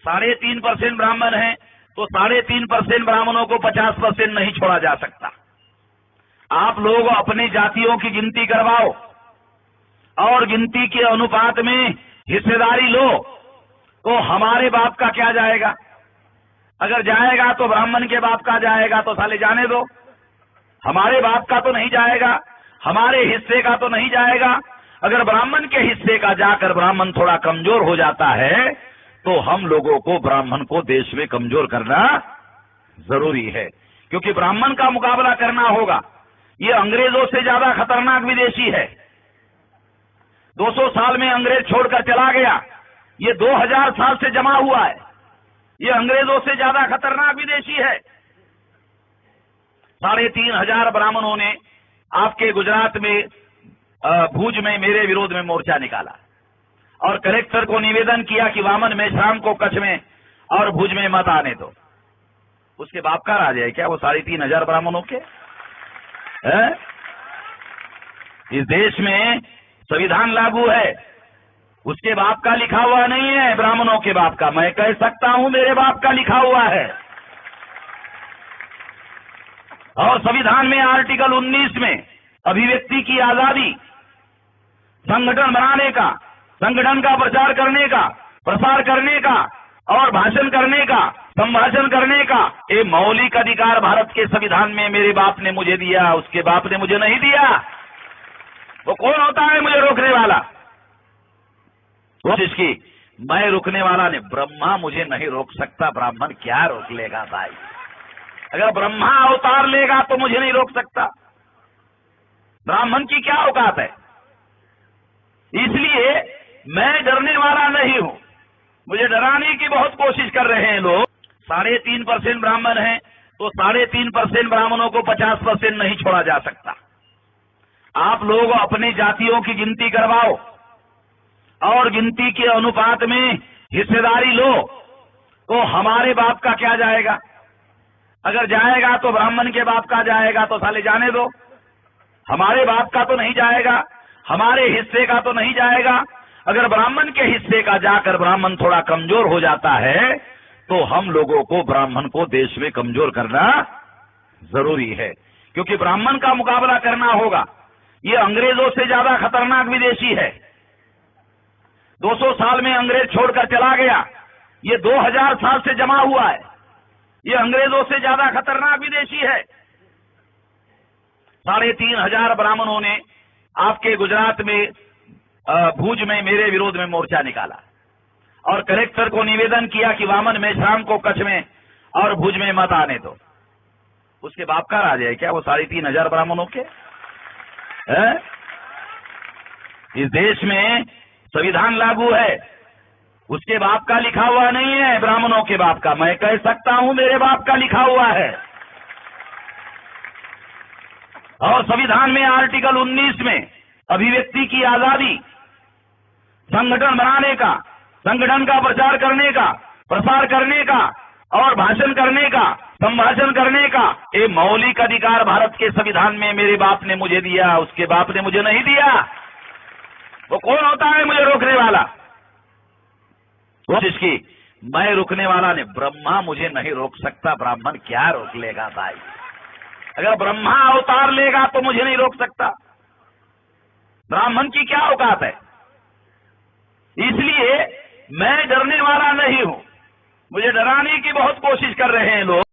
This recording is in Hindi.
3.5% ब्राह्मण हैं, तो 3.5% ब्राह्मणों को 50% नहीं छोड़ा जा सकता। आप लोग अपनी जातियों की गिनती करवाओ और गिनती के अनुपात में हिस्सेदारी लो, तो हमारे बाप का क्या जाएगा? अगर जाएगा तो ब्राह्मण के बाप का जाएगा, तो साले जाने दो। हमारे बाप का तो नहीं जाएगा, हमारे हिस्से का तो नहीं जाएगा। अगर ब्राह्मण के हिस्से का जाकर ब्राह्मण थोड़ा कमजोर हो जाता है, तो हम लोगों को ब्राह्मण को देश में कमजोर करना जरूरी है, क्योंकि ब्राह्मण का मुकाबला करना होगा। ये अंग्रेजों से ज्यादा खतरनाक विदेशी है। 200 साल में अंग्रेज छोड़कर चला गया, ये 2000 साल से जमा हुआ है। ये अंग्रेजों से ज्यादा खतरनाक विदेशी है। 3500 ब्राह्मणों ने आपके गुजरात में भुज में मेरे विरोध में मोर्चा निकाला और कलेक्टर को निवेदन किया कि वामन मेश्राम को कच्छ में और भुज में मत आने दो। उसके बाप का राज है क्या वो 3500 ब्राह्मणों के? इस देश में संविधान लागू है, उसके बाप का लिखा हुआ नहीं है, ब्राह्मणों के बाप का। मैं कह सकता हूं मेरे बाप का लिखा हुआ है। और संविधान में आर्टिकल 19 में अभिव्यक्ति की आजादी, संगठन बनाने का, संगठन का प्रचार करने का, प्रसार करने का और भाषण करने का, संभाषण करने का ये मौलिक अधिकार भारत के संविधान में मेरे बाप ने मुझे दिया, उसके बाप ने मुझे नहीं दिया। वो कौन होता है मुझे रोकने वाला? कोशिश की, मैं रुकने वाला नहीं, ब्रह्मा मुझे नहीं रोक सकता, ब्राह्मण क्या रोक लेगा भाई? अगर ब्रह्मा अवतार लेगा तो मुझे नहीं रोक सकता, ब्राह्मण की क्या औकात है? इसलिए मैं डरने वाला नहीं हूं। मुझे डराने की बहुत कोशिश कर रहे हैं लोग। 3.5% ब्राह्मण हैं, तो 3.5% ब्राह्मणों को 50% नहीं छोड़ा जा सकता। आप लोग अपनी जातियों की गिनती करवाओ और गिनती के अनुपात में हिस्सेदारी लो, तो हमारे बाप का क्या जाएगा? अगर जाएगा तो ब्राह्मण के बाप का जाएगा, तो साले जाने दो। हमारे बाप का तो नहीं जाएगा, हमारे हिस्से का तो नहीं जाएगा। अगर ब्राह्मण के हिस्से का जाकर ब्राह्मण थोड़ा कमजोर हो जाता है, तो हम लोगों को ब्राह्मण को देश में कमजोर करना जरूरी है, क्योंकि ब्राह्मण का मुकाबला करना होगा। ये अंग्रेजों से ज्यादा खतरनाक विदेशी है। 200 साल में अंग्रेज छोड़कर चला गया, ये 2000 साल से जमा हुआ है। ये अंग्रेजों से ज्यादा खतरनाक विदेशी है। 3500 ब्राह्मणों ने आपके गुजरात में भुज में मेरे विरोध में मोर्चा निकाला और कलेक्टर को निवेदन किया कि वामन मेश्राम को कच्छ में और भुज में मत आने दो। उसके बाप का राज है क्या वो 3500 ब्राह्मणों के? इस देश में संविधान लागू है, उसके बाप का लिखा हुआ नहीं है, ब्राह्मणों के बाप का। मैं कह सकता हूं मेरे बाप का लिखा हुआ है। और संविधान में आर्टिकल 19 में अभिव्यक्ति की आजादी, संगठन बनाने का, संगठन का प्रचार करने का, प्रसार करने का और भाषण करने का, संभाषण करने का ये मौलिक अधिकार भारत के संविधान में मेरे बाप ने मुझे दिया, उसके बाप ने मुझे नहीं दिया। वो कौन होता है मुझे रोकने वाला? कोशिश की, मैं रुकने वाला नहीं, ब्रह्मा मुझे नहीं रोक सकता, ब्राह्मण क्या रोक लेगा भाई? अगर ब्रह्मा अवतार लेगा तो मुझे नहीं रोक सकता, ब्राह्मण की क्या औकात है? इसलिए मैं डरने वाला नहीं हूं। मुझे डराने की बहुत कोशिश कर रहे हैं लोग।